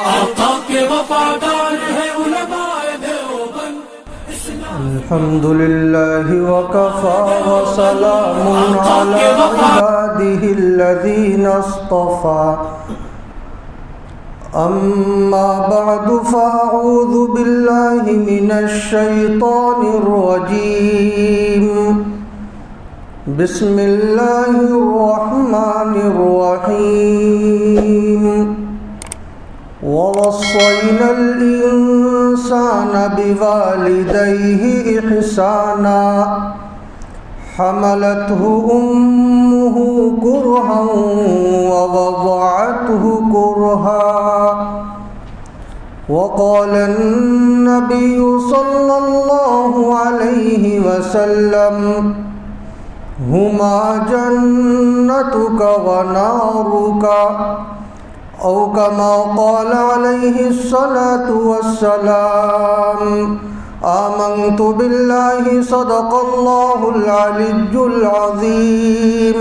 آقا کے وفادار ہے علماء دیوبند. الحمد للہ وکفى وسلام علی عباده الذین اصطفى. اما بعد فاعوذ باللہ من الشیطان الرجیم. بسم اللہ الرحمن الرحیم. ووصينا الإنسان بوالديه إحسانا حملته أمه كرها ووضعته كرها. وقال النبي صلى الله عليه وسلم هما جنتك ونارك، أو كما قال عليه الصلاة والسلام. آمنت بالله صدق الله العلي العظيم،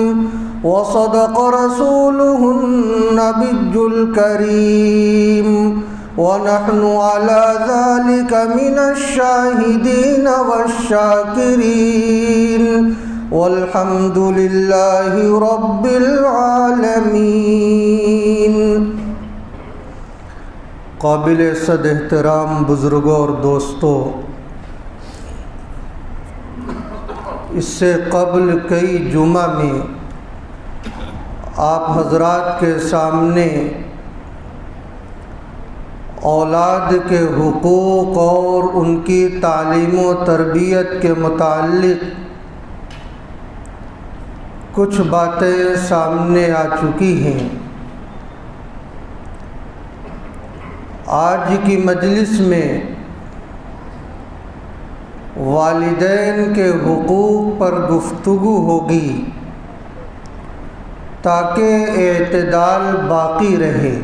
وصدق رسوله النبي الكريم، ونحن على ذلك من الشاهدين والشاكرين، والحمد للہ رب العالمین. قابل صد احترام بزرگوں اور دوستوں، اس سے قبل کئی جمعہ میں آپ حضرات کے سامنے اولاد کے حقوق اور ان کی تعلیم و تربیت کے متعلق کچھ باتیں سامنے آ چکی ہیں. آج کی مجلس میں والدین کے حقوق پر گفتگو ہوگی تاکہ اعتدال باقی رہے.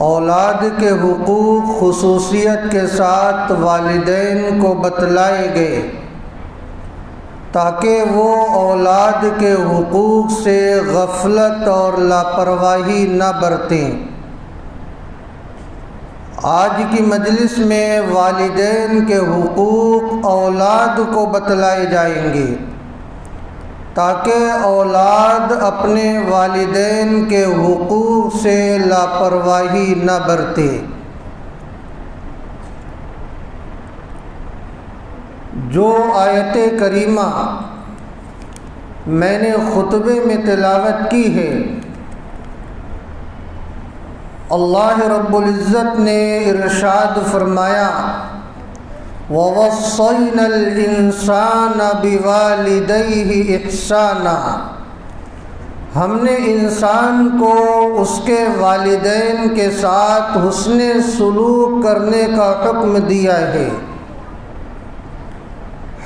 اولاد کے حقوق خصوصیت کے ساتھ والدین کو بتلائے گئے تاکہ وہ اولاد کے حقوق سے غفلت اور لاپرواہی نہ برتیں. آج کی مجلس میں والدین کے حقوق اولاد کو بتلائے جائیں گے تاکہ اولاد اپنے والدین کے حقوق سے لاپرواہی نہ برتے. جو آیت کریمہ میں نے خطبے میں تلاوت کی ہے، اللہ رب العزت نے ارشاد فرمایا وَوَصَّيْنَا الْإِنسَانَ بِوَالِدَيْهِ إِحْسَانًا. ہم نے انسان کو اس کے والدین کے ساتھ حسن سلوک کرنے کا حکم دیا ہے.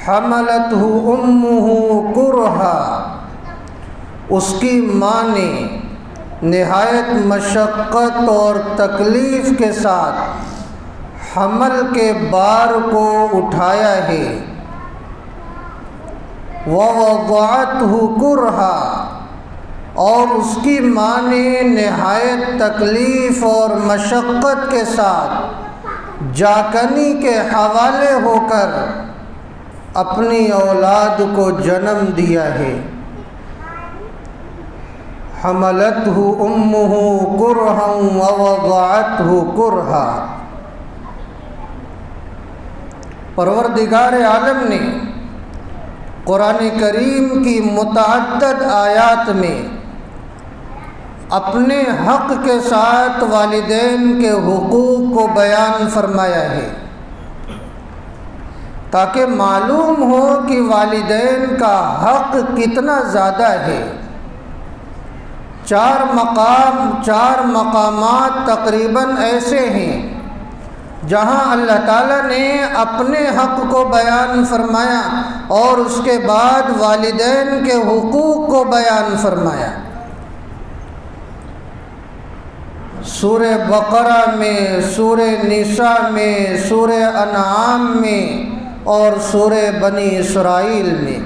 حملته امه کرہا، اس کی ماں نے نہایت مشقت اور تکلیف کے ساتھ حمل کے بار کو اٹھایا ہے. ووضعته کرہا، اور اس کی ماں نے نہایت تکلیف اور مشقت کے ساتھ جاکنی کے حوالے ہو کر اپنی اولاد کو جنم دیا ہے. حملته امه کرہا ووضعته کرہا. پروردگار عالم نے قرآن کریم کی متعدد آیات میں اپنے حق کے ساتھ والدین کے حقوق کو بیان فرمایا ہے تاکہ معلوم ہو کہ والدین کا حق کتنا زیادہ ہے. چار مقامات تقریباً ایسے ہیں جہاں اللہ تعالیٰ نے اپنے حق کو بیان فرمایا اور اس کے بعد والدین کے حقوق کو بیان فرمایا. سورہ بقرہ میں، سورہ نساء میں، سورہ انعام میں اور سورہ بنی اسرائیل میں.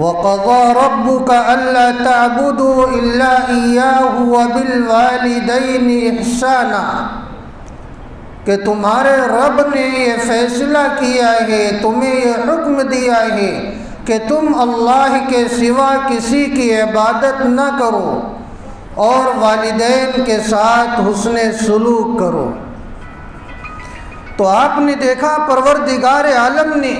وَقَضَى رَبُّكَ أَلَّا تَعْبُدُوا إِلَّا إِيَّاهُ وَبِالْوَالِدَيْنِ إِحْسَانًا، کہ تمہارے رب نے یہ فیصلہ کیا ہے، تمہیں یہ حکم دیا ہے کہ تم اللہ کے سوا کسی کی عبادت نہ کرو اور والدین کے ساتھ حسن سلوک کرو۔ تو آپ نے دیکھا پروردگار عالم نے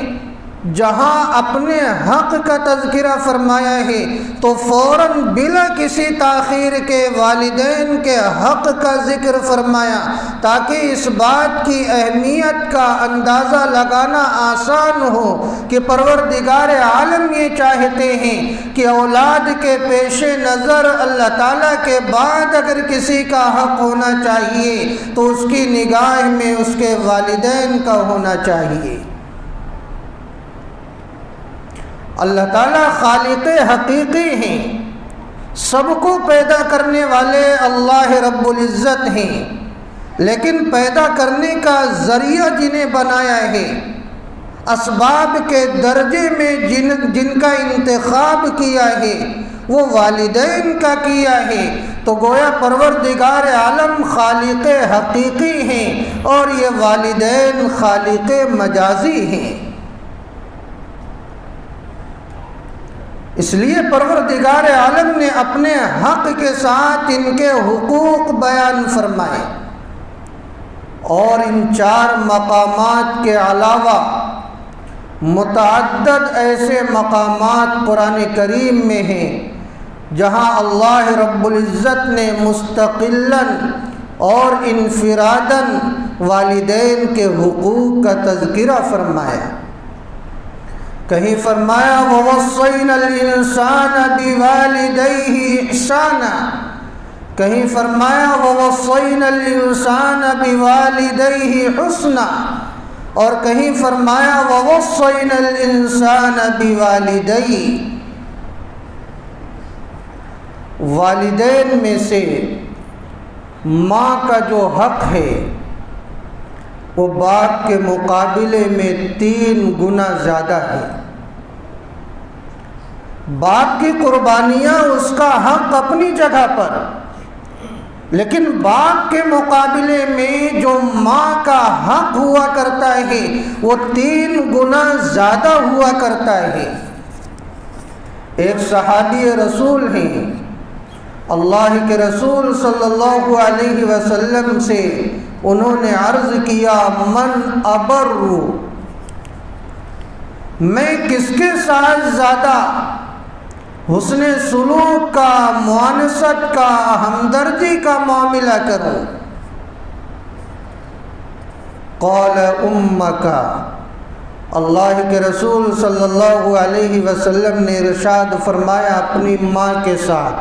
جہاں اپنے حق کا تذکرہ فرمایا ہے تو فوراً بلا کسی تاخیر کے والدین کے حق کا ذکر فرمایا، تاکہ اس بات کی اہمیت کا اندازہ لگانا آسان ہو کہ پروردگار عالم یہ چاہتے ہیں کہ اولاد کے پیش نظر اللہ تعالیٰ کے بعد اگر کسی کا حق ہونا چاہیے تو اس کی نگاہ میں اس کے والدین کا ہونا چاہیے۔ اللہ تعالیٰ خالق حقیقی ہیں، سب کو پیدا کرنے والے اللہ رب العزت ہیں، لیکن پیدا کرنے کا ذریعہ جنہیں بنایا ہے، اسباب کے درجے میں جن کا انتخاب کیا ہے وہ والدین کا کیا ہے۔ تو گویا پروردگار عالم خالق حقیقی ہیں اور یہ والدین خالق مجازی ہیں۔ اس لیے پروردگار عالم نے اپنے حق کے ساتھ ان کے حقوق بیان فرمائے، اور ان 4 مقامات کے علاوہ متعدد ایسے مقامات قرآن کریم میں ہیں جہاں اللہ رب العزت نے مستقلاً اور انفراداً والدین کے حقوق کا تذکرہ فرمایا۔ کہیں فرمایا وَوَصَّيْنَا الْإِنسَانَ بِوَالِدَيْهِ إِحْسَانًا، کہیں فرمایا وَوَصَّيْنَا الْإِنسَانَ بِوَالِدَيْهِ حُسْنًا، اور کہیں فرمایا وَوَصَّيْنَا الْإِنسَانَ بِوَالِدَيْهِ۔ والدین میں سے ماں کا جو حق ہے وہ باپ کے مقابلے میں 3 گنا زیادہ ہے۔ باپ کی قربانیاں اس کا حق اپنی جگہ پر، لیکن باپ کے مقابلے میں جو ماں کا حق ہوا کرتا ہے وہ 3 گنا زیادہ ہوا کرتا ہے۔ ایک صحابی رسول ہیں، اللہ کے رسول صلی اللہ علیہ وسلم سے انہوں نے عرض کیا من ابر، میں کس کے ساتھ زیادہ حسن سلوک کا، معانست کا، ہمدردی کا معاملہ کروں؟ قال امک، اللہ کے رسول صلی اللہ علیہ وسلم نے ارشاد فرمایا اپنی ماں کے ساتھ۔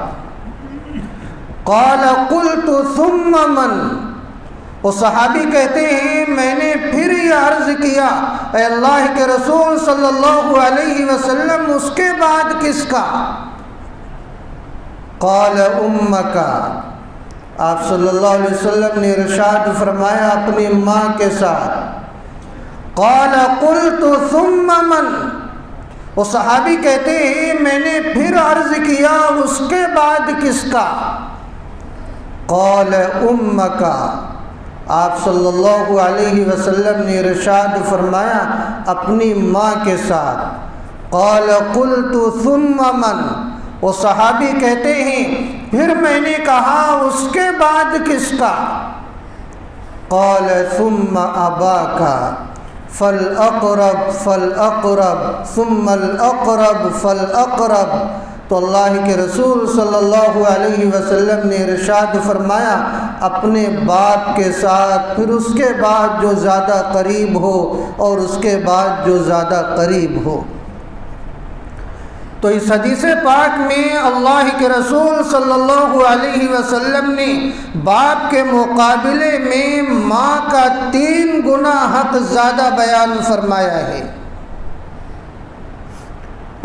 قال قلت ثم من، وہ صحابی کہتے ہیں میں نے پھر یہ عرض کیا اے اللہ کے رسول صلی اللہ علیہ وسلم اس کے بعد کس کا؟ قال امک، آپ صلی اللہ علیہ وسلم نے ارشاد فرمایا اپنی ماں کے ساتھ۔ قال قلت ثم من، وہ صحابی کہتے ہیں میں نے پھر عرض کیا اس کے بعد کس کا؟ قال امک، آپ صلی اللہ علیہ وسلم نے ارشاد فرمایا اپنی ماں کے ساتھ۔ قال قلت ثم من، وہ صحابی کہتے ہیں پھر میں نے کہا اس کے بعد کس کا؟ قال ثم اباک فالاقرب فالاقرب ثم الاقرب فالاقرب۔ تو اللہ کے رسول صلی اللہ علیہ وسلم نے ارشاد فرمایا اپنے باپ کے ساتھ، پھر اس کے بعد جو زیادہ قریب ہو اور اس کے بعد جو زیادہ قریب ہو۔ تو اس حدیث پاک میں اللہ کے رسول صلی اللہ علیہ وسلم نے باپ کے مقابلے میں ماں کا 3 گنا حق زیادہ بیان فرمایا ہے،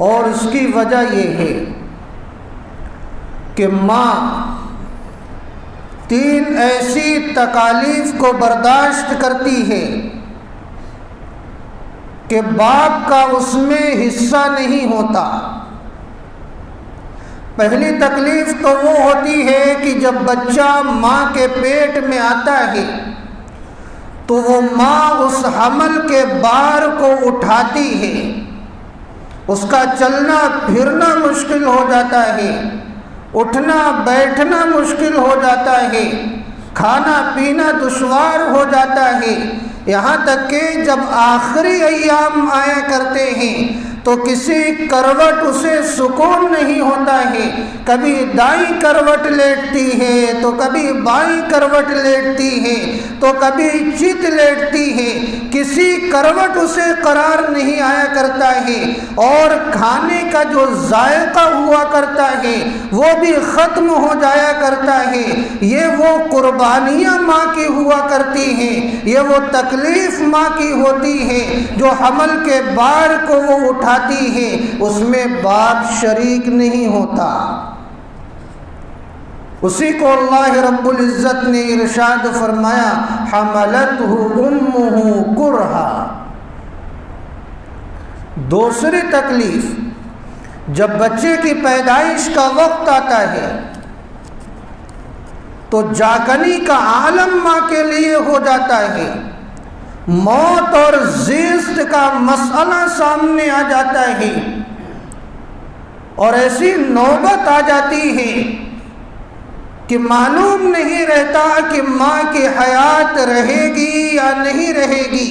اور اس کی وجہ یہ ہے کہ ماں 3 ایسی تکالیف کو برداشت کرتی ہے کہ باپ کا اس میں حصہ نہیں ہوتا۔ پہلی تکلیف تو وہ ہوتی ہے کہ جب بچہ ماں کے پیٹ میں آتا ہے تو وہ ماں اس حمل کے بار کو اٹھاتی ہے، اس کا چلنا پھرنا مشکل ہو جاتا ہے، اٹھنا بیٹھنا مشکل ہو جاتا ہے، کھانا پینا دشوار ہو جاتا ہے، یہاں تک کہ جب آخری ایام آیا کرتے ہیں تو کسی کروٹ اسے سکون نہیں ہوتا ہے، کبھی دائیں کروٹ لیٹتی ہے تو کبھی بائیں کروٹ لیٹتی ہے تو کبھی چت لیٹتی ہے، کسی کروٹ اسے قرار نہیں آیا کرتا ہے، اور کھانے کا جو ذائقہ ہوا کرتا ہے وہ بھی ختم ہو جایا کرتا ہے۔ یہ وہ قربانیاں ماں کی ہوا کرتی ہیں، یہ وہ تکلیف ماں کی ہوتی ہے جو حمل کے بار کو وہ اٹھاتی ہے، اس میں باپ شریک نہیں ہوتا۔ اسی کو اللہ رب العزت نے ارشاد فرمایا حملتہ امہ کرہا۔ دوسری تکلیف، جب بچے کی پیدائش کا وقت آتا ہے تو جاکنی کا عالم ماں کے لیے ہو جاتا ہے، موت اور زیست کا مسئلہ سامنے آ جاتا ہے، اور ایسی نوبت آ جاتی ہے کہ معلوم نہیں رہتا کہ ماں کی حیات رہے گی یا نہیں رہے گی،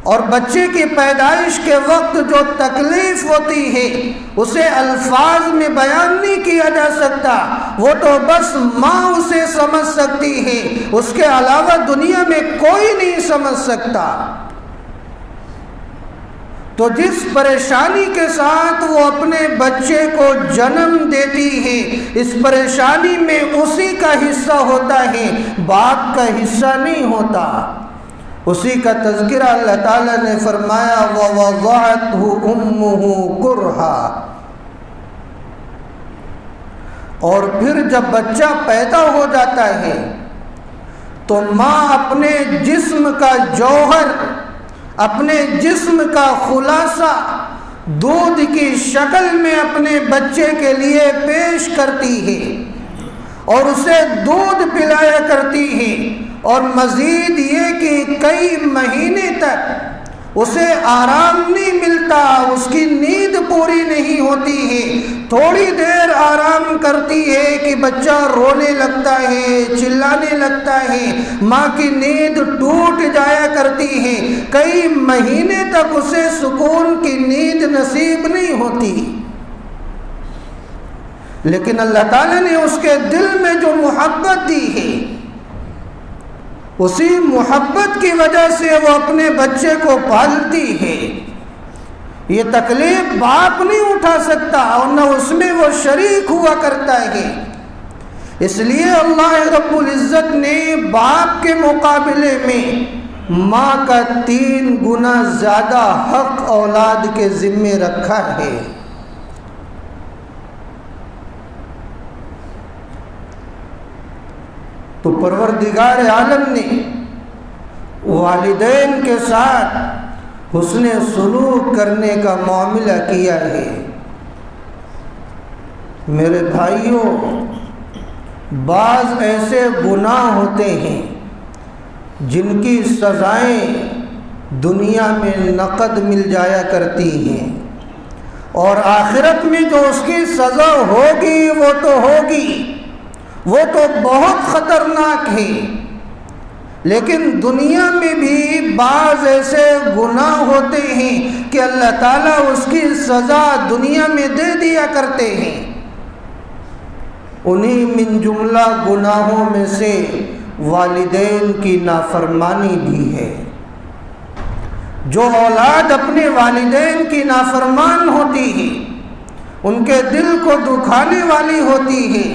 اور بچے کی پیدائش کے وقت جو تکلیف ہوتی ہے اسے الفاظ میں بیان نہیں کیا جا سکتا، وہ تو بس ماں اسے سمجھ سکتی ہے، اس کے علاوہ دنیا میں کوئی نہیں سمجھ سکتا۔ تو جس پریشانی کے ساتھ وہ اپنے بچے کو جنم دیتی ہے، اس پریشانی میں اسی کا حصہ ہوتا ہے، باپ کا حصہ نہیں ہوتا۔ اسی کا تذکرہ اللہ تعالیٰ نے فرمایا وَوَضَعَتْهُ أُمُّهُ كُرْهًا، اور پھر جب بچہ پیدا ہو جاتا ہے تو ماں اپنے جسم کا جوہر، اپنے جسم کا خلاصہ دودھ کی شکل میں اپنے بچے کے لیے پیش کرتی ہے، اور اسے دودھ پلایا کرتی ہے، اور مزید یہ کہ کئی مہینے تک اسے آرام نہیں ملتا، اس کی نیند پوری نہیں ہوتی ہے، تھوڑی دیر آرام کرتی ہے کہ بچہ رونے لگتا ہے، چلانے لگتا ہے، ماں کی نیند ٹوٹ جایا کرتی ہے، کئی مہینے تک اسے سکون کی نیند نصیب نہیں ہوتی۔ لیکن اللہ تعالیٰ نے اس کے دل میں جو محبت دی ہے، اسی محبت کی وجہ سے وہ اپنے بچے کو پالتی ہے۔ یہ تکلیف باپ نہیں اٹھا سکتا، اور نہ اس میں وہ شریک ہوا کرتا ہے۔ اس لیے اللہ رب العزت نے باپ کے مقابلے میں ماں کا 3 گنا زیادہ حق اولاد کے ذمے رکھا ہے۔ تو پروردگار عالم نے والدین کے ساتھ حسن سلوک کرنے کا معاملہ کیا ہے۔ میرے بھائیوں، بعض ایسے گناہ ہوتے ہیں جن کی سزائیں دنیا میں نقد مل جایا کرتی ہیں، اور آخرت میں جو اس کی سزا ہوگی وہ تو ہوگی، وہ تو بہت خطرناک ہے۔ لیکن دنیا میں بھی بعض ایسے گناہ ہوتے ہیں کہ اللہ تعالیٰ اس کی سزا دنیا میں دے دیا کرتے ہیں۔ انہی من جملہ گناہوں میں سے والدین کی نافرمانی بھی ہے۔ جو اولاد اپنے والدین کی نافرمان ہوتی ہے، ان کے دل کو دکھانے والی ہوتی ہے،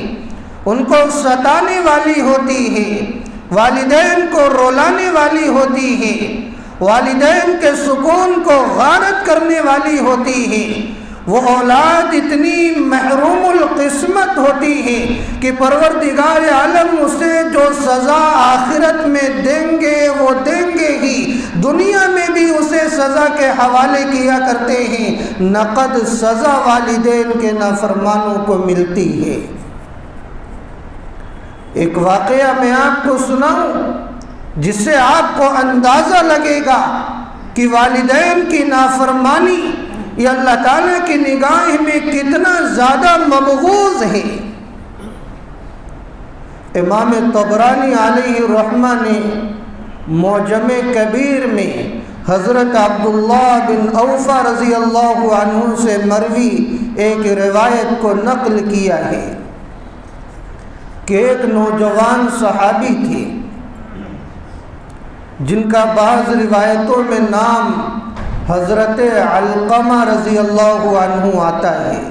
ان کو ستانے والی ہوتی ہے، والدین کو رولانے والی ہوتی ہے، والدین کے سکون کو غارت کرنے والی ہوتی ہے، وہ اولاد اتنی محروم القسمت ہوتی ہے کہ پروردگار عالم اسے جو سزا آخرت میں دیں گے وہ دیں گے ہی، دنیا میں بھی اسے سزا کے حوالے کیا کرتے ہیں، نقد سزا والدین کے نافرمانوں کو ملتی ہے۔ ایک واقعہ میں آپ کو سناؤں جس سے آپ کو اندازہ لگے گا کہ والدین کی نافرمانی یہ اللہ تعالیٰ کی نگاہ میں کتنا زیادہ مبغوض ہے۔ امام طبرانی علیہ الرحمہ نے معجم کبیر میں حضرت عبداللہ بن اوفا رضی اللہ عنہ سے مروی ایک روایت کو نقل کیا ہے کہ ایک نوجوان صحابی تھے جن کا بعض روایتوں میں نام حضرت علقمہ رضی اللہ عنہ آتا ہے۔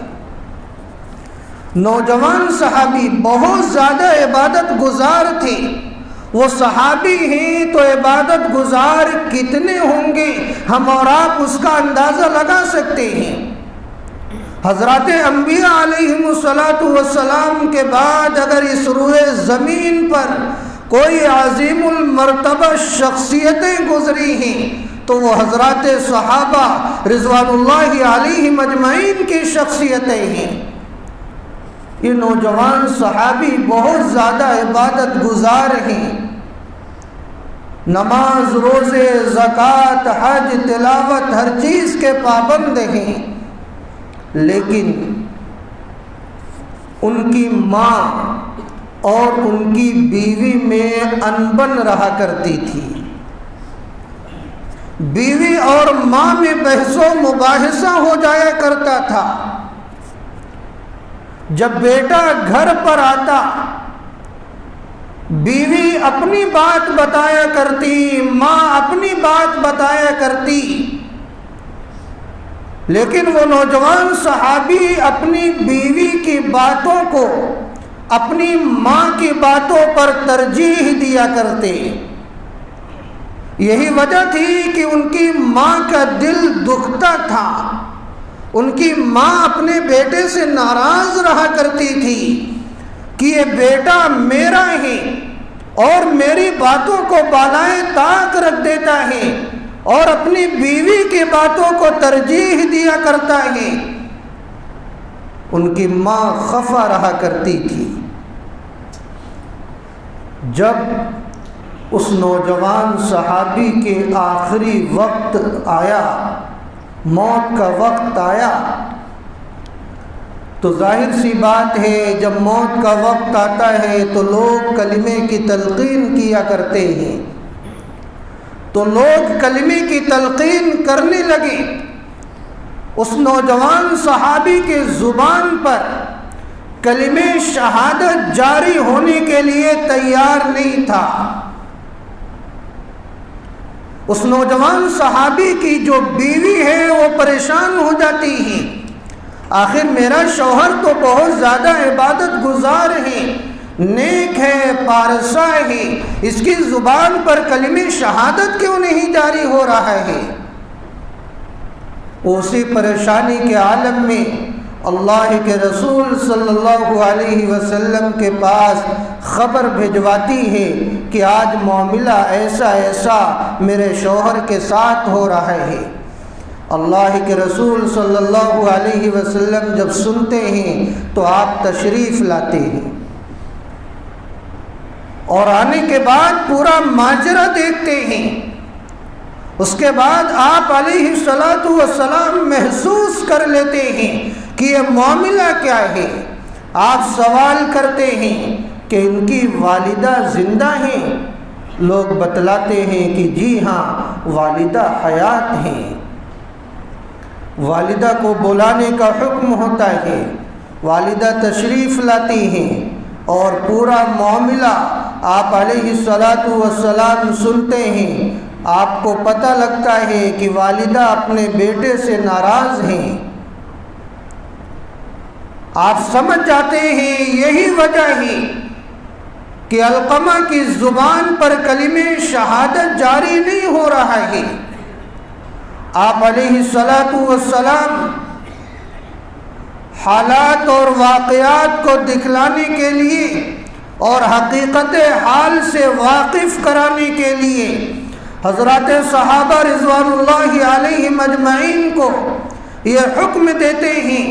نوجوان صحابی بہت زیادہ عبادت گزار تھے۔ وہ صحابی ہیں تو عبادت گزار کتنے ہوں گے ہم اور آپ اس کا اندازہ لگا سکتے ہیں۔ حضرات انبیاء علیہم السلام کے بعد اگر اس روئے زمین پر کوئی عظیم المرتبہ شخصیتیں گزری ہیں تو وہ حضرات صحابہ رضوان اللہ علیہم اجمعین کی شخصیتیں ہیں۔ یہ نوجوان صحابی بہت زیادہ عبادت گزار ہیں، نماز، روزے، زکوٰۃ، حج، تلاوت ہر چیز کے پابند ہیں، لیکن ان کی ماں اور ان کی بیوی میں انبن رہا کرتی تھی۔ بیوی اور ماں میں بحث و مباحثہ ہو جایا کرتا تھا۔ جب بیٹا گھر پر آتا بیوی اپنی بات بتایا کرتی، ماں اپنی بات بتایا کرتی، لیکن وہ نوجوان صحابی اپنی بیوی کی باتوں کو اپنی ماں کی باتوں پر ترجیح دیا کرتے۔ یہی وجہ تھی کہ ان کی ماں کا دل دکھتا تھا، ان کی ماں اپنے بیٹے سے ناراض رہا کرتی تھی کہ یہ بیٹا میرا ہے اور میری باتوں کو بالائے طاق رکھ دیتا ہے اور اپنی بیوی کی باتوں کو ترجیح دیا کرتا ہے۔ ان کی ماں خفا رہا کرتی تھی۔ جب اس نوجوان صحابی کے آخری وقت آیا، موت کا وقت آیا، تو ظاہر سی بات ہے جب موت کا وقت آتا ہے تو لوگ کلمے کی تلقین کیا کرتے ہیں، تو لوگ کلمے کی تلقین کرنے لگے۔ اس نوجوان صحابی کے زبان پر کلمہ شہادت جاری ہونے کے لیے تیار نہیں تھا۔ اس نوجوان صحابی کی جو بیوی ہے وہ پریشان ہو جاتی ہے، آخر میرا شوہر تو بہت زیادہ عبادت گزار ہے، نیک ہے، پارسا ہے، اس کی زبان پر کلمہ شہادت کیوں نہیں جاری ہو رہا ہے؟ اسی پریشانی کے عالم میں اللہ کے رسول صلی اللہ علیہ وسلم کے پاس خبر بھجواتی ہے کہ آج معاملہ ایسا ایسا میرے شوہر کے ساتھ ہو رہا ہے۔ اللہ کے رسول صلی اللہ علیہ وسلم جب سنتے ہیں تو آپ تشریف لاتے ہیں اور آنے کے بعد پورا ماجرا دیکھتے ہیں۔ اس کے بعد آپ علیہ السلام محسوس کر لیتے ہیں کہ یہ معاملہ کیا ہے۔ آپ سوال کرتے ہیں کہ ان کی والدہ زندہ ہیں؟ لوگ بتلاتے ہیں کہ جی ہاں والدہ حیات ہیں۔ والدہ کو بلانے کا حکم ہوتا ہے، والدہ تشریف لاتی ہیں اور پورا معاملہ آپ علیہ السلام سنتے ہیں۔ آپ کو پتہ لگتا ہے کہ والدہ اپنے بیٹے سے ناراض ہیں۔ آپ سمجھ جاتے ہیں یہی وجہ ہے کہ علقمہ کی زبان پر کلمہ شہادت جاری نہیں ہو رہا ہے۔ آپ علیہ السلام حالات اور واقعات کو دکھلانے کے لیے اور حقیقت حال سے واقف کرانے کے لیے حضرات صحابہ رضوان اللہ علیہم اجمعین کو یہ حکم دیتے ہیں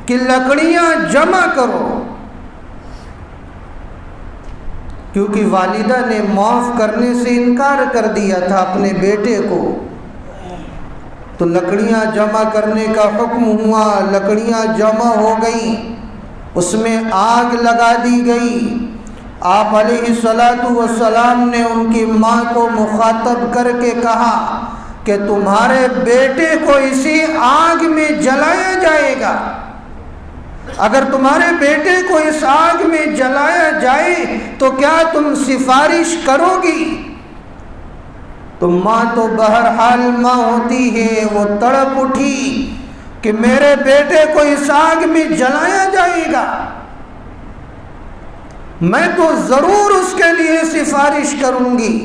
کہ لکڑیاں جمع کرو، کیونکہ والدہ نے معاف کرنے سے انکار کر دیا تھا اپنے بیٹے کو، تو لکڑیاں جمع کرنے کا حکم ہوا۔ لکڑیاں جمع ہو گئیں، اس میں آگ لگا دی گئی۔ آپ علیہ السلام نے ان کی ماں کو مخاطب کر کے کہا کہ تمہارے بیٹے کو اسی آگ میں جلایا جائے گا، اگر تمہارے بیٹے کو اس آگ میں جلایا جائے تو کیا تم سفارش کرو گی؟ تو ماں تو بہرحال ماں ہوتی ہے، وہ تڑپ اٹھی کہ میرے بیٹے کو اس آگ میں جلایا جائے گا، میں تو ضرور اس کے لیے سفارش کروں گی۔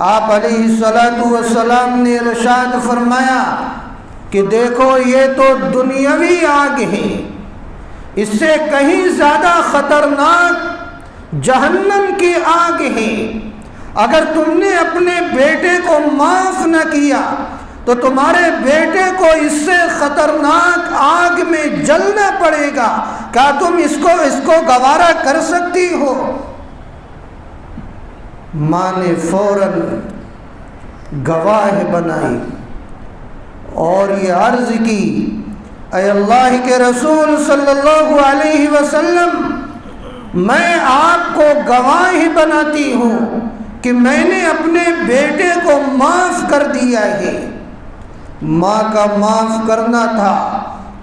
آپ علیہ السلام نے ارشاد فرمایا کہ دیکھو یہ تو دنیاوی آگ ہے، اس سے کہیں زیادہ خطرناک جہنم کی آگ ہے۔ اگر تم نے اپنے بیٹے کو معاف نہ کیا تو تمہارے بیٹے کو اس سے خطرناک آگ میں جلنا پڑے گا، کیا تم اس کو گوارا کر سکتی ہو؟ ماں نے فوراً گواہ بنائی اور یہ عرض کی، اے اللہ کے رسول صلی اللہ علیہ وسلم، میں آپ کو گواہ بناتی ہوں کہ میں نے اپنے بیٹے کو معاف کر دیا ہے۔ ماں کا معاف کرنا تھا۔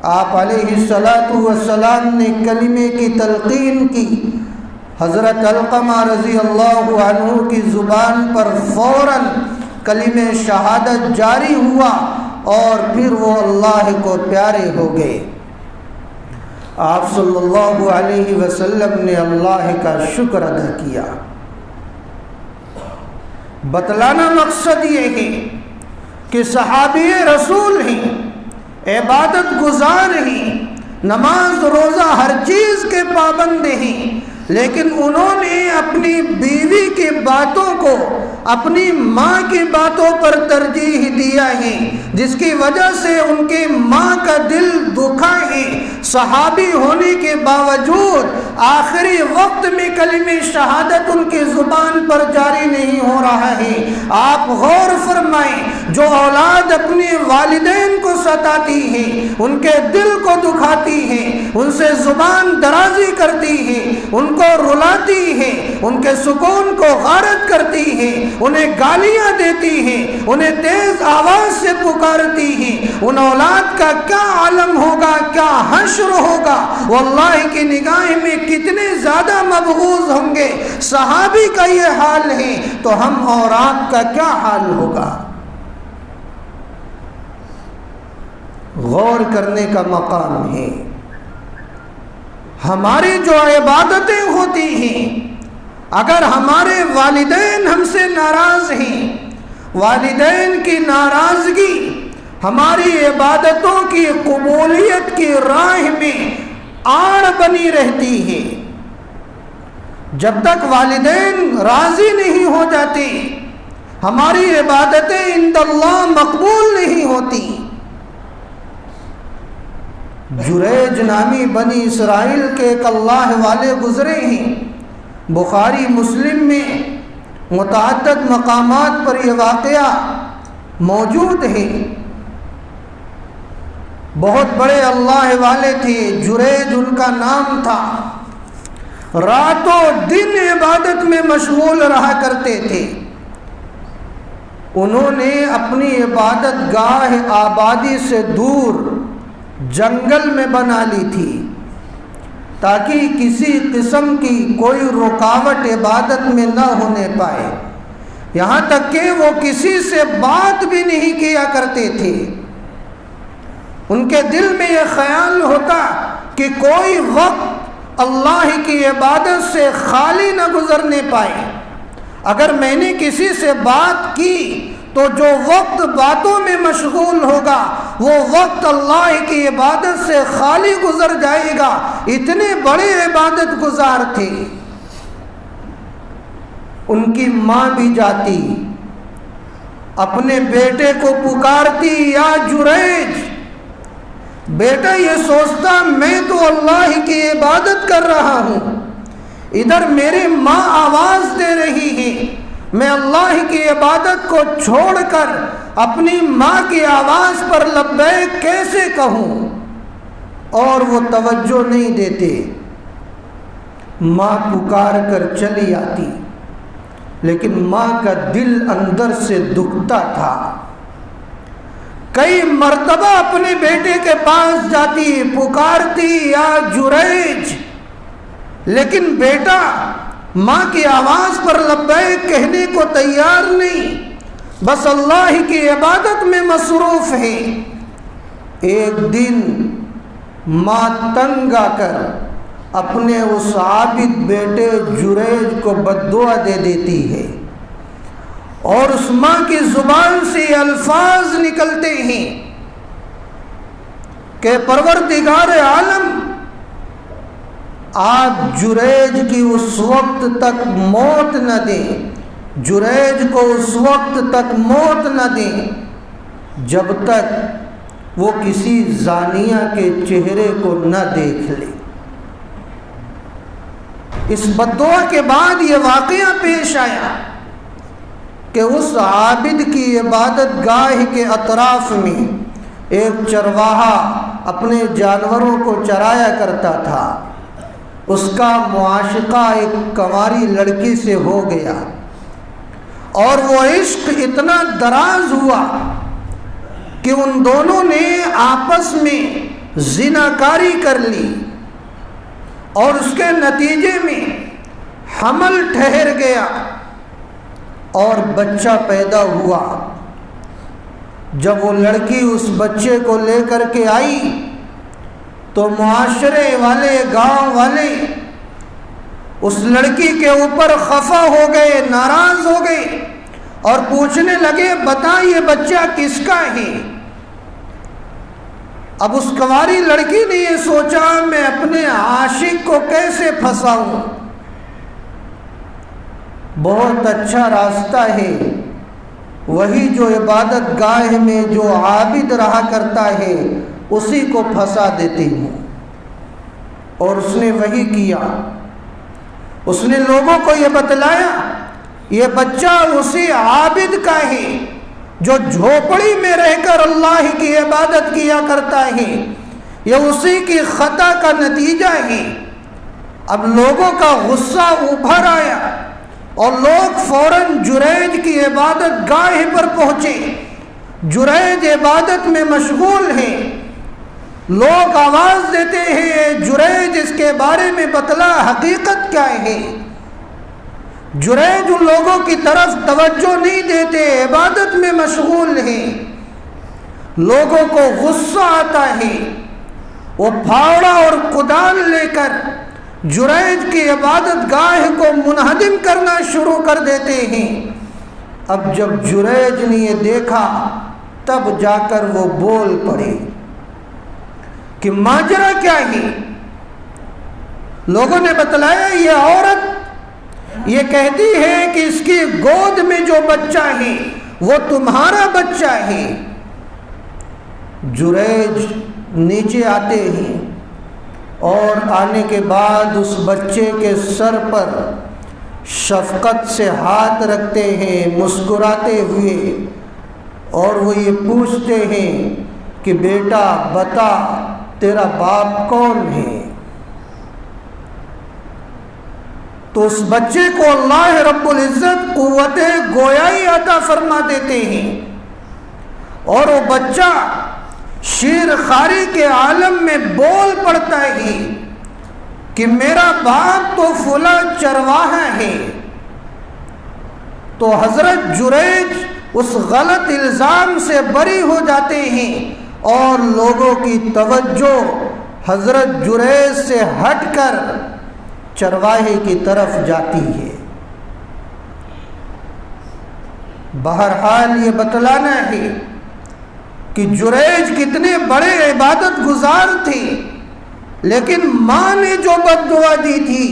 آپ علیہ السلام نے کلمے کی تلقین کی۔ حضرت علقمہ رضی اللہ عنہ کی زبان پر فوراً کلمہ شہادت جاری ہوا اور پھر وہ اللہ کو پیارے ہو گئے۔ آپ صلی اللہ علیہ وسلم نے اللہ کا شکر ادا کیا۔ بتلانا مقصد یہ ہے کہ صحابی رسول ہیں، عبادت گزار ہیں، نماز روزہ ہر چیز کے پابند ہیں، لیکن انہوں نے اپنی بیوی کی باتوں کو اپنی ماں کی باتوں پر ترجیح دیا ہے، جس کی وجہ سے ان کی ماں کا دل دکھا ہے۔ صحابی ہونے کے باوجود آخری وقت میں کلمہ شہادت ان کی زبان پر جاری نہیں ہو رہا ہے۔ آپ غور فرمائیں، جو اولاد اپنے والدین کو ستاتی ہے، ان کے دل کو دکھاتی ہے، ان سے زبان درازی کرتی ہے، ان کو رلاتی ہے، ان کے سکون کو غارت کرتی ہے، انہیں گالیاں دیتی ہے، انہیں تیز آواز سے پکارتی ہے، ان اولاد کا کیا عالم ہوگا، کیا حشر ہوگا، واللہ کی نگاہ میں کتنے زیادہ مبغوض ہوں گے۔ صحابی کا یہ حال ہے تو ہم اور آپ کا کیا حال ہوگا؟ غور کرنے کا مقام ہے۔ ہماری جو عبادتیں ہوتی ہیں، اگر ہمارے والدین ہم سے ناراض ہیں، والدین کی ناراضگی ہماری عبادتوں کی قبولیت کی راہ میں آڑ بنی رہتی ہے۔ جب تک والدین راضی نہیں ہو جاتے، ہماری عبادتیں عند اللہ مقبول نہیں ہوتی۔ جریج نامی بنی اسرائیل کے ایک اللہ والے گزرے ہیں، بخاری مسلم میں متعدد مقامات پر یہ واقعہ موجود ہے۔ بہت بڑے اللہ والے تھے، جریج ان کا نام تھا، راتوں دن عبادت میں مشغول رہا کرتے تھے۔ انہوں نے اپنی عبادت گاہ آبادی سے دور جنگل میں بنا لی تھی تاکہ کسی قسم کی کوئی رکاوٹ عبادت میں نہ ہونے پائے، یہاں تک کہ وہ کسی سے بات بھی نہیں کیا کرتے تھے۔ ان کے دل میں یہ خیال ہوتا کہ کوئی وقت اللہ کی عبادت سے خالی نہ گزرنے پائے، اگر میں نے کسی سے بات کی تو جو وقت باتوں میں مشغول ہوگا وہ وقت اللہ کی عبادت سے خالی گزر جائے گا۔ اتنے بڑے عبادت گزار تھے۔ ان کی ماں بھی جاتی، اپنے بیٹے کو پکارتی، یا جریج۔ بیٹا یہ سوچتا میں تو اللہ کی عبادت کر رہا ہوں، ادھر میری ماں آواز دے رہی ہے، میں اللہ کی عبادت کو چھوڑ کر اپنی ماں کی آواز پر لبیک کیسے کہوں؟ اور وہ توجہ نہیں دیتے۔ ماں پکار کر چلی آتی، لیکن ماں کا دل اندر سے دکھتا تھا۔ کئی مرتبہ اپنے بیٹے کے پاس جاتی، پکارتی، یا جریج، لیکن بیٹا ماں کی آواز پر لبیک کہنے کو تیار نہیں، بس اللہ کی عبادت میں مصروف ہے۔ ایک دن ماں تنگ آ کر اپنے اس عابد بیٹے جریج کو بددعا دے دیتی ہے، اور اس ماں کی زبان سے الفاظ نکلتے ہیں کہ پروردگار عالم، آپ جریج کی اس وقت تک موت نہ دیں، جریج کو اس وقت تک موت نہ دیں جب تک وہ کسی زانیہ کے چہرے کو نہ دیکھ لے۔ اس بددعا کے بعد یہ واقعہ پیش آیا کہ اس عابد کی عبادت گاہ کے اطراف میں ایک چرواہا اپنے جانوروں کو چرایا کرتا تھا۔ اس کا معاشقہ ایک کنواری لڑکی سے ہو گیا، اور وہ عشق اتنا دراز ہوا کہ ان دونوں نے آپس میں زناکاری کر لی، اور اس کے نتیجے میں حمل ٹھہر گیا اور بچہ پیدا ہوا۔ جب وہ لڑکی اس بچے کو لے کر کے آئی تو معاشرے والے، گاؤں والے اس لڑکی کے اوپر خفا ہو گئے، ناراض ہو گئے، اور پوچھنے لگے بتا یہ بچہ کس کا ہے؟ اب اس کنواری لڑکی نے یہ سوچا میں اپنے عاشق کو کیسے پھنساؤں؟ بہت اچھا راستہ ہے، وہی جو عبادت گاہ میں جو عابد رہا کرتا ہے اسی کو پھنسا دیتی ہوں۔ اور اس نے وہی کیا۔ اس نے لوگوں کو یہ بتلایا یہ بچہ اسی عابد کا ہے جو جھوپڑی میں رہ کر اللہ کی عبادت کیا کرتا ہے، یہ اسی کی خطا کا نتیجہ ہے۔ اب لوگوں کا غصہ ابھر آیا اور لوگ فوراً جریج کی عبادت گاہ پر پہنچے۔ جریج عبادت میں مشغول ہیں، لوگ آواز دیتے ہیں جریج اس کے بارے میں بتلا، حقیقت کیا ہے؟ جریج ان لوگوں کی طرف توجہ نہیں دیتے، عبادت میں مشغول ہیں۔ لوگوں کو غصہ آتا ہے، وہ پھاوڑا اور کدال لے کر جریج کی عبادت گاہ کو منہدم کرنا شروع کر دیتے ہیں۔ اب جب جریج نے یہ دیکھا تب جا کر وہ بول پڑے کہ ماجرا کیا ہے؟ لوگوں نے بتلایا یہ عورت یہ کہتی ہے کہ اس کی گود میں جو بچہ ہے وہ تمہارا بچہ ہے۔ جریج نیچے آتے ہیں اور آنے کے بعد اس بچے کے سر پر شفقت سے ہاتھ رکھتے ہیں مسکراتے ہوئے، اور وہ یہ پوچھتے ہیں کہ بیٹا بتا تیرا باپ کون ہے؟ تو اس بچے کو اللہ رب العزت قوت گویائی عطا فرما دیتے ہیں، اور وہ بچہ شیر خاری کے عالم میں بول پڑتا ہے کہ میرا باپ تو فلاں چرواہا ہے۔ تو حضرت جریج اس غلط الزام سے بری ہو جاتے ہیں اور لوگوں کی توجہ حضرت جریج سے ہٹ کر چرواہے کی طرف جاتی ہے۔ بہرحال یہ بتلانا ہے کہ جریج کتنے بڑے عبادت گزار تھے، لیکن ماں نے جو بد دعا دی تھی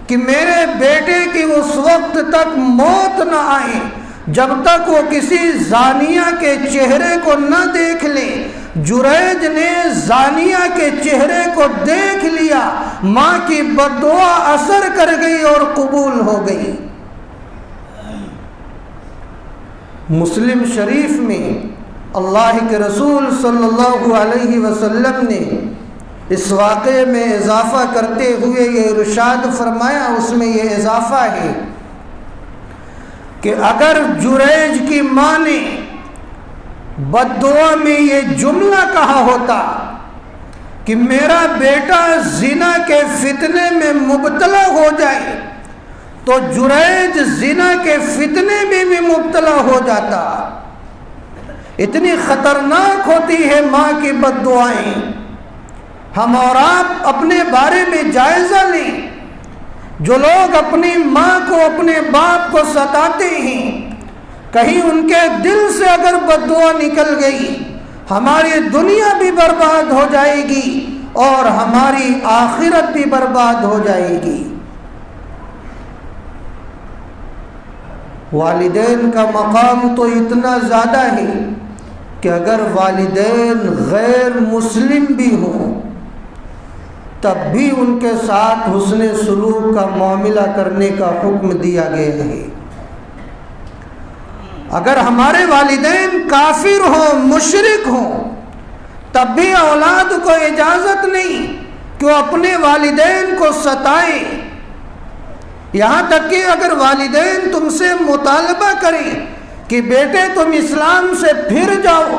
کہ میرے بیٹے کی اس وقت تک موت نہ آئے جب تک وہ کسی زانیہ کے چہرے کو نہ دیکھ لے، جریج نے زانیہ کے چہرے کو دیکھ لیا، ماں کی بد دعا اثر کر گئی اور قبول ہو گئی۔ مسلم شریف میں اللہ کے رسول صلی اللہ علیہ وسلم نے اس واقعے میں اضافہ کرتے ہوئے یہ ارشاد فرمایا، اس میں یہ اضافہ ہے کہ اگر جریج کی ماں نے بد دعا میں یہ جملہ کہا ہوتا کہ میرا بیٹا زنا کے فتنے میں مبتلا ہو جائے، تو جریج زنا کے فتنے میں بھی مبتلا ہو جاتا۔ اتنی خطرناک ہوتی ہے ماں کی بد دعائیں۔ ہم اور آپ اپنے بارے میں جائزہ لیں، جو لوگ اپنی ماں کو اپنے باپ کو ستاتے ہیں، کہیں ان کے دل سے اگر بد دعا نکل گئی، ہماری دنیا بھی برباد ہو جائے گی اور ہماری آخرت بھی برباد ہو جائے گی۔ والدین کا مقام تو اتنا زیادہ ہے کہ اگر والدین غیر مسلم بھی ہوں تب بھی ان کے ساتھ حسن سلوک کا معاملہ کرنے کا حکم دیا گیا ہے۔ اگر ہمارے والدین کافر ہوں، مشرک ہوں، تب بھی اولاد کو اجازت نہیں کہ وہ اپنے والدین کو ستائیں، یہاں تک کہ اگر والدین تم سے مطالبہ کریں کہ بیٹے تم اسلام سے پھر جاؤ،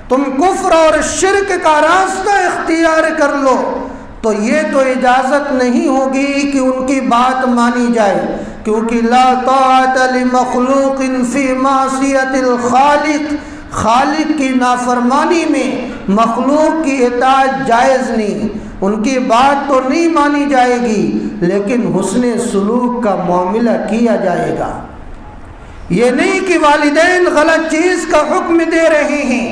تم کفر اور شرک کا راستہ اختیار کر لو، تو یہ تو اجازت نہیں ہوگی کہ ان کی بات مانی جائے، کیونکہ لا طاعت لمخلوق فی معصیت الخالق، خالق کی نافرمانی میں مخلوق کی اطاعت جائز نہیں، ان کی بات تو نہیں مانی جائے گی، لیکن حسن سلوک کا معاملہ کیا جائے گا۔ یہ نہیں کہ والدین غلط چیز کا حکم دے رہے ہیں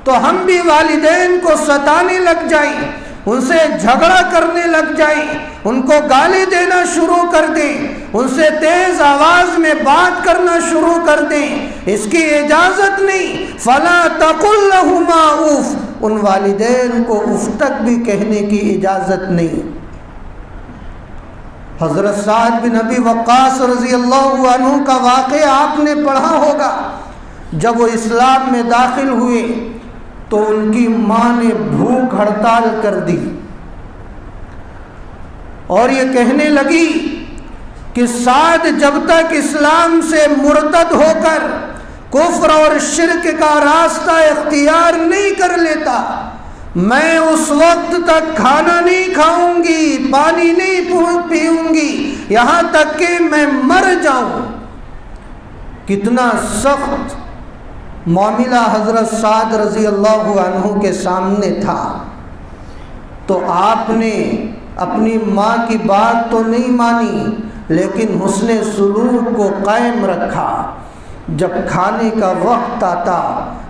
تو ہم بھی والدین کو ستانے لگ جائیں، ان سے جھگڑا کرنے لگ جائیں، ان کو گالی دینا شروع کر دیں، ان سے تیز آواز میں بات کرنا شروع کر دیں، اس کی اجازت نہیں۔ فَلَا تَقُلْ لَهُمَا اُفْ، ان والدین کو اف تک بھی کہنے کی اجازت نہیں۔ حضرت سعد بن ابی وقاص رضی اللہ عنہ کا واقعہ آپ نے پڑھا ہوگا۔ جب وہ اسلام میں داخل ہوئے تو ان کی ماں نے بھوک ہڑتال کر دی اور یہ کہنے لگی کہ سعد جب تک اسلام سے مرتد ہو کر کفر اور شرک کا راستہ اختیار نہیں کر لیتا، میں اس وقت تک کھانا نہیں کھاؤں گی، پانی نہیں پیوں گی، یہاں تک کہ میں مر جاؤں۔ کتنا سخت معاملہ حضرت سعد رضی اللہ عنہ کے سامنے تھا، تو آپ نے اپنی ماں کی بات تو نہیں مانی، لیکن حسن سلوک کو قائم رکھا۔ جب کھانے کا وقت آتا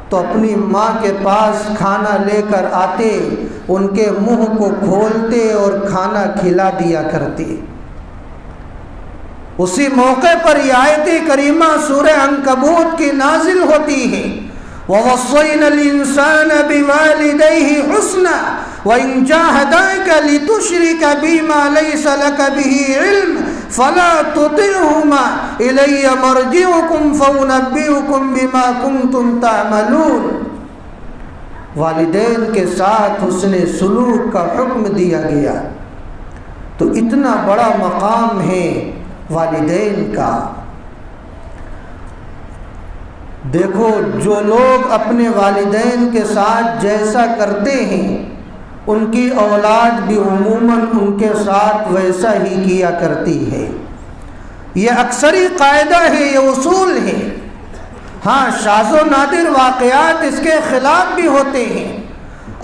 تو اپنی ماں کے پاس کھانا لے کر آتے، ان کے منہ کو کھولتے اور کھانا کھلا دیا کرتے۔ اسی موقع پر یہ آیت کریمہ سورہ عنکبوت کی نازل ہوتی ہے، وَوَصَّيْنَا الْإِنسَانَ بِوَالِدَيْهِ حُسْنًا وَإِنْ جَاهَدَاكَ لِتُشْرِكَ بِي مَا لَيْسَ لَكَ بِهِ عِلْمٌ فَلَا تُطِعْهُمَا إِلَيَّ مَرْجِعُكُمْ فَأُنَبِّئُكُمْ بِمَا كُنْتُمْ تَعْمَلُونَ۔ والدین کے ساتھ حسن سلوک کا حکم دیا گیا، تو اتنا بڑا مقام ہے والدین کا۔ دیکھو، جو لوگ اپنے والدین کے ساتھ جیسا کرتے ہیں ان کی اولاد بھی عموماً ان کے ساتھ ویسا ہی کیا کرتی ہے۔ یہ اکثری قاعدہ ہے، یہ اصول ہے۔ ہاں، شاذ و نادر واقعات اس کے خلاف بھی ہوتے ہیں،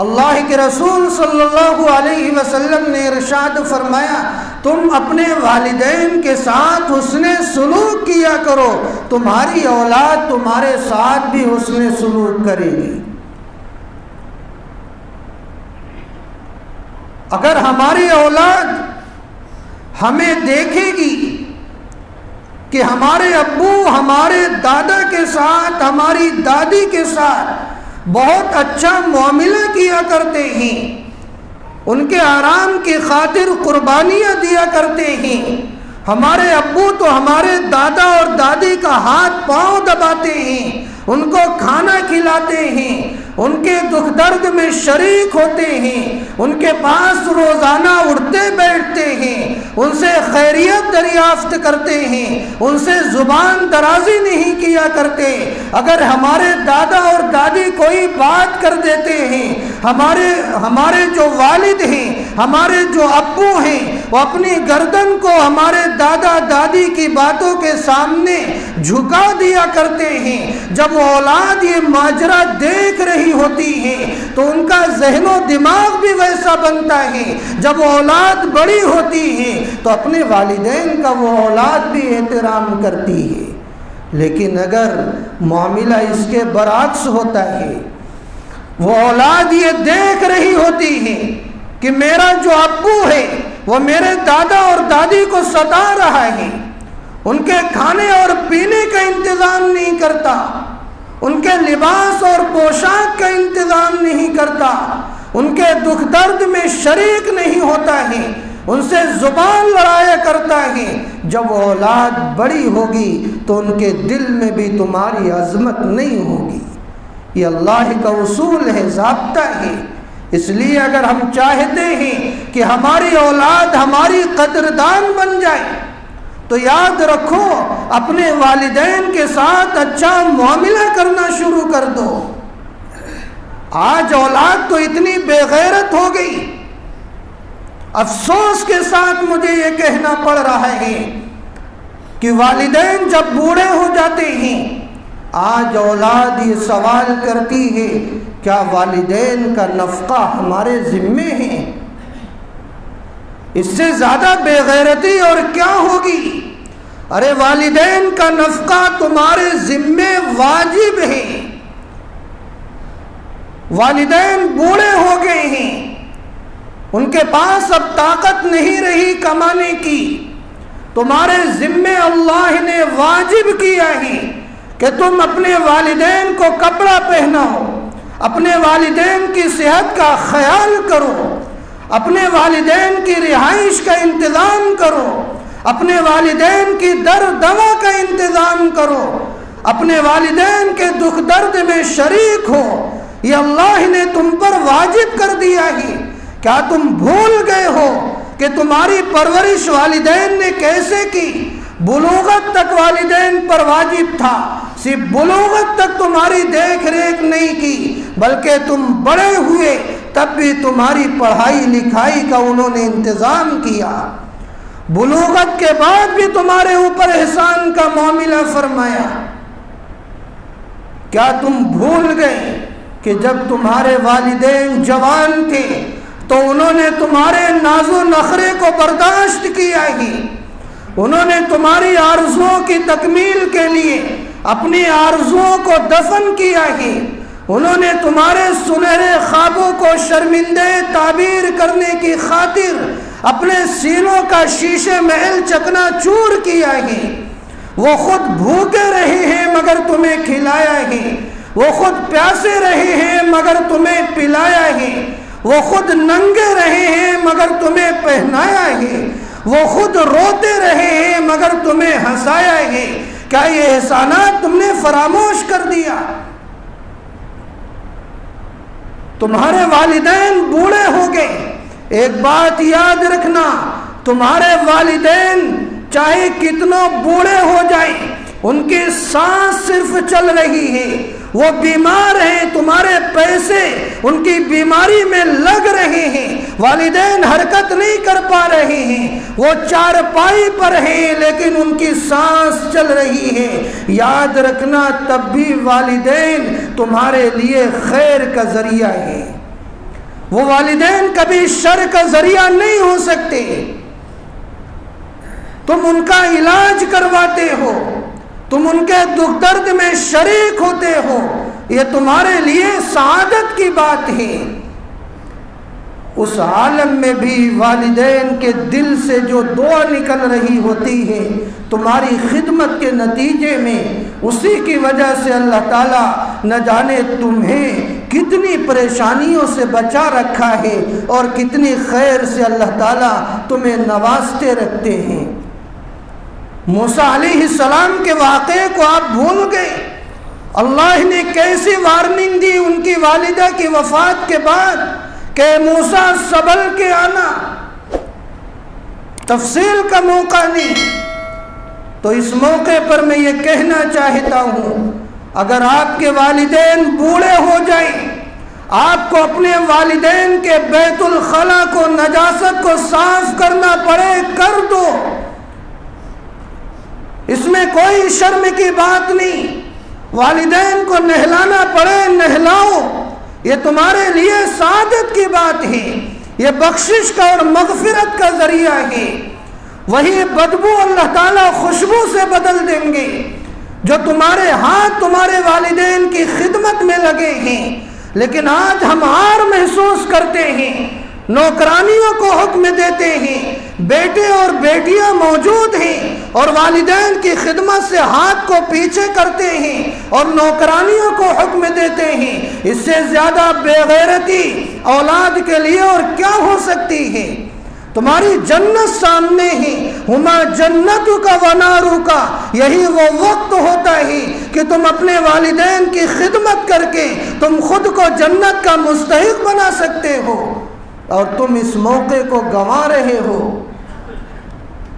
اللہ کے رسول صلی اللہ علیہ وسلم نے ارشاد فرمایا تم اپنے والدین کے ساتھ حسن سلوک کیا کرو، تمہاری اولاد تمہارے ساتھ بھی حسن سلوک کرے گی۔ اگر ہماری اولاد ہمیں دیکھے گی کہ ہمارے ابو ہمارے دادا کے ساتھ، ہماری دادی کے ساتھ بہت اچھا معاملہ کیا کرتے ہیں، ان کے آرام کی خاطر قربانیاں دیا کرتے ہیں، ہمارے ابو تو ہمارے دادا اور دادی کا ہاتھ پاؤں دباتے ہیں، ان کو کھانا کھلاتے ہیں، ان کے دکھ درد میں شریک ہوتے ہیں، ان کے پاس روزانہ اٹھتے بیٹھتے ہیں، ان سے خیریت دریافت کرتے ہیں، ان سے زبان درازی نہیں کیا کرتے۔ اگر ہمارے دادا اور دادی کوئی بات کر دیتے ہیں، ہمارے جو والد ہیں، ہمارے جو ابو ہیں، وہ اپنی گردن کو ہمارے دادا دادی کی باتوں کے سامنے جھکا دیا کرتے ہیں، جب وہ اولاد یہ ماجرا دیکھ رہی ہوتی ہے تو ان کا ذہن و دماغ بھی ویسا بنتا ہے۔ جب وہ اولاد بڑی ہوتی ہے تو اپنے والدین کا وہ اولاد بھی احترام کرتی ہے۔ لیکن اگر معاملہ اس کے برعکس ہوتا ہے، وہ اولاد یہ دیکھ رہی ہوتی ہے کہ میرا جو ابو ہے وہ میرے دادا اور دادی کو ستا رہا ہے، ان کے کھانے اور پینے کا انتظام نہیں کرتا، ان کے لباس اور پوشاک کا انتظام نہیں کرتا، ان کے دکھ درد میں شریک نہیں ہوتا ہے، ان سے زبان لڑایا کرتا ہے، جب اولاد بڑی ہوگی تو ان کے دل میں بھی تمہاری عظمت نہیں ہوگی۔ یہ اللہ کا اصول ہے، ضابطہ ہے۔ اس لیے اگر ہم چاہتے ہیں کہ ہماری اولاد ہماری قدردان بن جائے تو یاد رکھو اپنے والدین کے ساتھ اچھا معاملہ کرنا شروع کر دو۔ آج اولاد تو اتنی بے غیرت ہو گئی، افسوس کے ساتھ مجھے یہ کہنا پڑ رہا ہے کہ والدین جب بوڑھے ہو جاتے ہیں، آج اولاد یہ سوال کرتی ہے کیا والدین کا نفقہ ہمارے ذمے ہے؟ اس سے زیادہ بے غیرتی اور کیا ہوگی؟ ارے والدین کا نفقہ تمہارے ذمے واجب ہے۔ والدین بوڑھے ہو گئے ہیں، ان کے پاس اب طاقت نہیں رہی کمانے کی، تمہارے ذمے اللہ نے واجب کیا ہے کہ تم اپنے والدین کو کپڑا پہناؤ، اپنے والدین کی صحت کا خیال کرو، اپنے والدین کی رہائش کا انتظام کرو، اپنے والدین کی در دوا کا انتظام کرو، اپنے والدین کے دکھ درد میں شریک ہو۔ یہ اللہ نے تم پر واجب کر دیا ہے۔ کیا تم بھول گئے ہو کہ تمہاری پرورش والدین نے کیسے کی؟ بلوغت تک والدین پر واجب تھا، صرف بلوغت تک تمہاری دیکھ ریکھ نہیں کی، بلکہ تم بڑے ہوئے تب بھی تمہاری پڑھائی لکھائی کا انہوں نے انتظام کیا، بلوغت کے بعد بھی تمہارے اوپر احسان کا معاملہ فرمایا۔ کیا تم بھول گئے کہ جب تمہارے والدین جوان تھے تو انہوں نے تمہارے ناز و نخرے کو برداشت کیا ہی، انہوں نے تمہاری آرزوؤں کی تکمیل کے لیے اپنی آرزوؤں کو دفن کیا ہی، انہوں نے تمہارے سنہرے خوابوں کو شرمندے تعبیر کرنے کی خاطر اپنے سینوں کا شیشے محل چکنا چور کیا ہے۔ وہ خود بھوکے رہے ہیں مگر تمہیں کھلایا ہے، وہ خود پیاسے رہے ہیں مگر تمہیں پلایا ہے، وہ خود ننگے رہے ہیں مگر تمہیں پہنایا ہے، وہ خود روتے رہے ہیں مگر تمہیں ہنسایا ہے۔ کیا یہ احسانات تم نے فراموش کر دیا؟ تمہارے والدین بوڑھے ہو گئے، ایک بات یاد رکھنا، تمہارے والدین چاہے کتنوں بوڑھے ہو جائیں، ان کی سانس صرف چل رہی ہے، وہ بیمار ہیں، تمہارے پیسے ان کی بیماری میں لگ رہے ہیں، والدین حرکت نہیں کر پا رہے ہیں، وہ چارپائی پر ہیں لیکن ان کی سانس چل رہی ہے۔ یاد رکھنا تب بھی والدین تمہارے لیے خیر کا ذریعہ ہے۔ وہ والدین کبھی شر کا ذریعہ نہیں ہو سکتے. تم ان کا علاج کرواتے ہو, تم ان کے دکھ درد میں شریک ہوتے ہو, یہ تمہارے لیے سعادت کی بات ہے. اس عالم میں بھی والدین کے دل سے جو دعا نکل رہی ہوتی ہے تمہاری خدمت کے نتیجے میں, اسی کی وجہ سے اللہ تعالیٰ نہ جانے تمہیں کتنی پریشانیوں سے بچا رکھا ہے اور کتنی خیر سے اللہ تعالیٰ تمہیں نوازتے رکھتے ہیں. موسیٰ علیہ السلام کے واقعے کو آپ بھول گئے. اللہ نے کیسی وارننگ دی ان کی والدہ کی وفات کے بعد کہ موسیٰ سنبھل کے آنا. تفصیل کا موقع نہیں. تو اس موقع پر میں یہ کہنا چاہتا ہوں, اگر آپ کے والدین بوڑھے ہو جائیں, آپ کو اپنے والدین کے بیت الخلا کو, نجاست کو صاف کرنا پڑے, کر دو. اس میں کوئی شرم کی بات نہیں. والدین کو نہلانا پڑے, نہلاؤ. یہ تمہارے لیے سعادت کی بات ہے, یہ بخشش کا اور مغفرت کا ذریعہ ہے. وہی بدبو اللہ تعالیٰ خوشبو سے بدل دیں گے. جو تمہارے ہاتھ تمہارے والدین کی خدمت میں لگے ہیں, لیکن آج ہم ہار محسوس کرتے ہیں, نوکرانیوں کو حکم دیتے ہیں, بیٹے اور بیٹیاں موجود ہیں اور والدین کی خدمت سے ہاتھ کو پیچھے کرتے ہیں اور نوکرانیوں کو حکم دیتے ہیں. اس سے زیادہ بے غیرتی اولاد کے لیے اور کیا ہو سکتی ہے؟ تمہاری جنت سامنے ہے. ہما جنت کا ونارو کا, یہی وہ وقت ہوتا ہے کہ تم اپنے والدین کی خدمت کر کے تم خود کو جنت کا مستحق بنا سکتے ہو, اور تم اس موقع کو گنوا رہے ہو.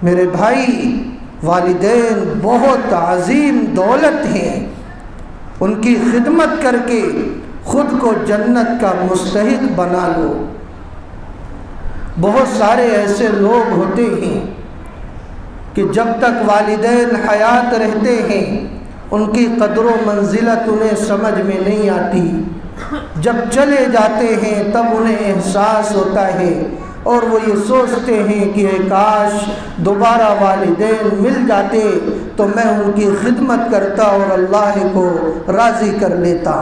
میرے بھائی, والدین بہت عظیم دولت ہیں. ان کی خدمت کر کے خود کو جنت کا مستحق بنا لو. بہت سارے ایسے لوگ ہوتے ہیں کہ جب تک والدین حیات رہتے ہیں ان کی قدر و منزلت انہیں سمجھ میں نہیں آتی. جب چلے جاتے ہیں تب انہیں احساس ہوتا ہے اور وہ یہ سوچتے ہیں کہ کاش دوبارہ والدین مل جاتے تو میں ان کی خدمت کرتا اور اللہ کو راضی کر لیتا.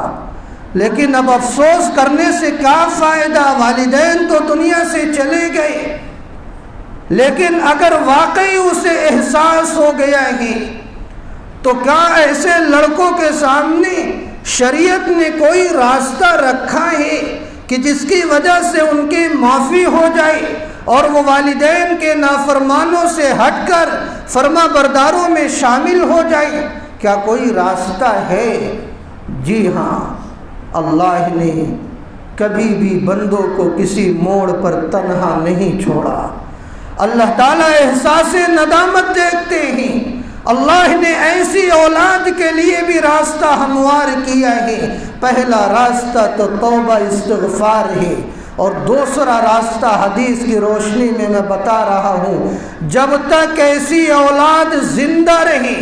لیکن اب افسوس کرنے سے کیا فائدہ, والدین تو دنیا سے چلے گئے. لیکن اگر واقعی اسے احساس ہو گیا ہے تو کیا ایسے لڑکوں کے سامنے شریعت نے کوئی راستہ رکھا ہے کہ جس کی وجہ سے ان کی معافی ہو جائے اور وہ والدین کے نافرمانوں سے ہٹ کر فرما برداروں میں شامل ہو جائے؟ کیا کوئی راستہ ہے؟ جی ہاں, اللہ نے کبھی بھی بندوں کو کسی موڑ پر تنہا نہیں چھوڑا. اللہ تعالیٰ احساس ندامت دیکھتے ہیں. اللہ نے ایسی اولاد کے لیے بھی راستہ ہموار کیا ہے. پہلا راستہ تو توبہ استغفار ہے, اور دوسرا راستہ حدیث کی روشنی میں بتا رہا ہوں. جب تک ایسی اولاد زندہ رہے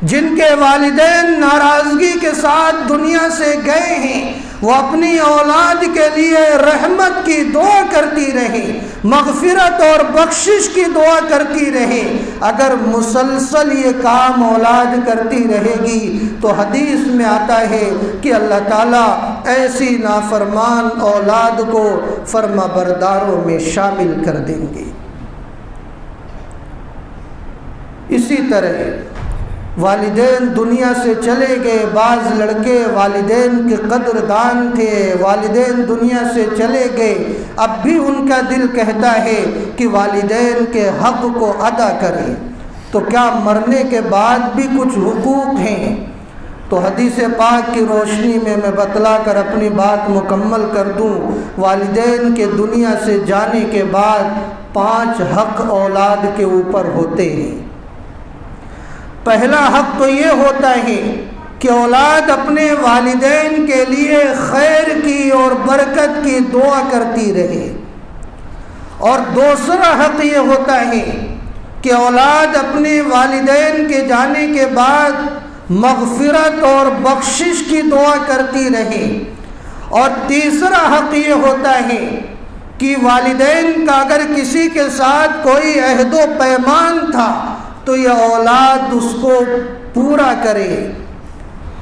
جن کے والدین ناراضگی کے ساتھ دنیا سے گئے ہیں, وہ اپنی اولاد کے لیے رحمت کی دعا کرتی رہے, مغفرت اور بخشش کی دعا کرتی رہے. اگر مسلسل یہ کام اولاد کرتی رہے گی تو حدیث میں آتا ہے کہ اللہ تعالیٰ ایسی نافرمان اولاد کو فرما برداروں میں شامل کر دیں گے. اسی طرح والدین دنیا سے چلے گئے. بعض لڑکے والدین کے قدردان تھے, والدین دنیا سے چلے گئے, اب بھی ان کا دل کہتا ہے کہ والدین کے حق کو ادا کریں. تو کیا مرنے کے بعد بھی کچھ حقوق ہیں؟ تو حدیث پاک کی روشنی میں بتلا کر اپنی بات مکمل کر دوں. والدین کے دنیا سے جانے کے بعد 5 حق اولاد کے اوپر ہوتے ہیں. پہلا حق تو یہ ہوتا ہے کہ اولاد اپنے والدین کے لیے خیر کی اور برکت کی دعا کرتی رہے, اور دوسرا حق یہ ہوتا ہے کہ اولاد اپنے والدین کے جانے کے بعد مغفرت اور بخشش کی دعا کرتی رہے, اور تیسرا حق یہ ہوتا ہے کہ والدین کا اگر کسی کے ساتھ کوئی عہد و پیمان تھا تو یہ اولاد اس کو پورا کرے۔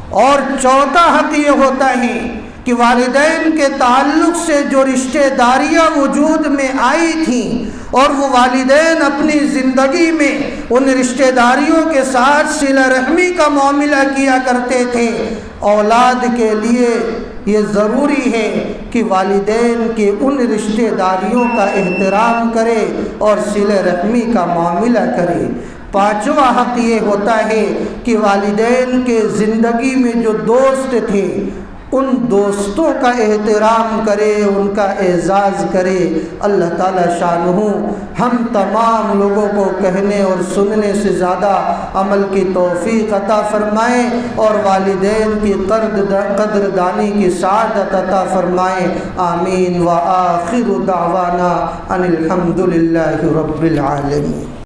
اور چوتھا حق یہ ہوتا ہے کہ والدین کے تعلق سے جو رشتہ داریاں وجود میں آئی تھیں اور وہ والدین اپنی زندگی میں ان رشتہ داریوں کے ساتھ صلہ رحمی کا معاملہ کیا کرتے تھے، اولاد کے لیے یہ ضروری ہے کہ والدین کے ان رشتہ داریوں کا احترام کرے اور صلہ رحمی کا معاملہ کرے۔ پانچواں حق یہ ہوتا ہے کہ والدین کے زندگی میں جو دوست تھے ان دوستوں کا احترام کرے، ان کا اعزاز کرے۔ اللہ تعالیٰ شانہ ہم تمام لوگوں کو کہنے اور سننے سے زیادہ عمل کی توفیق عطا فرمائے اور والدین کی قدردانی کی سعادت عطا فرمائے۔ آمین۔ وآخر دعوانا ان الحمد للہ رب العالمین۔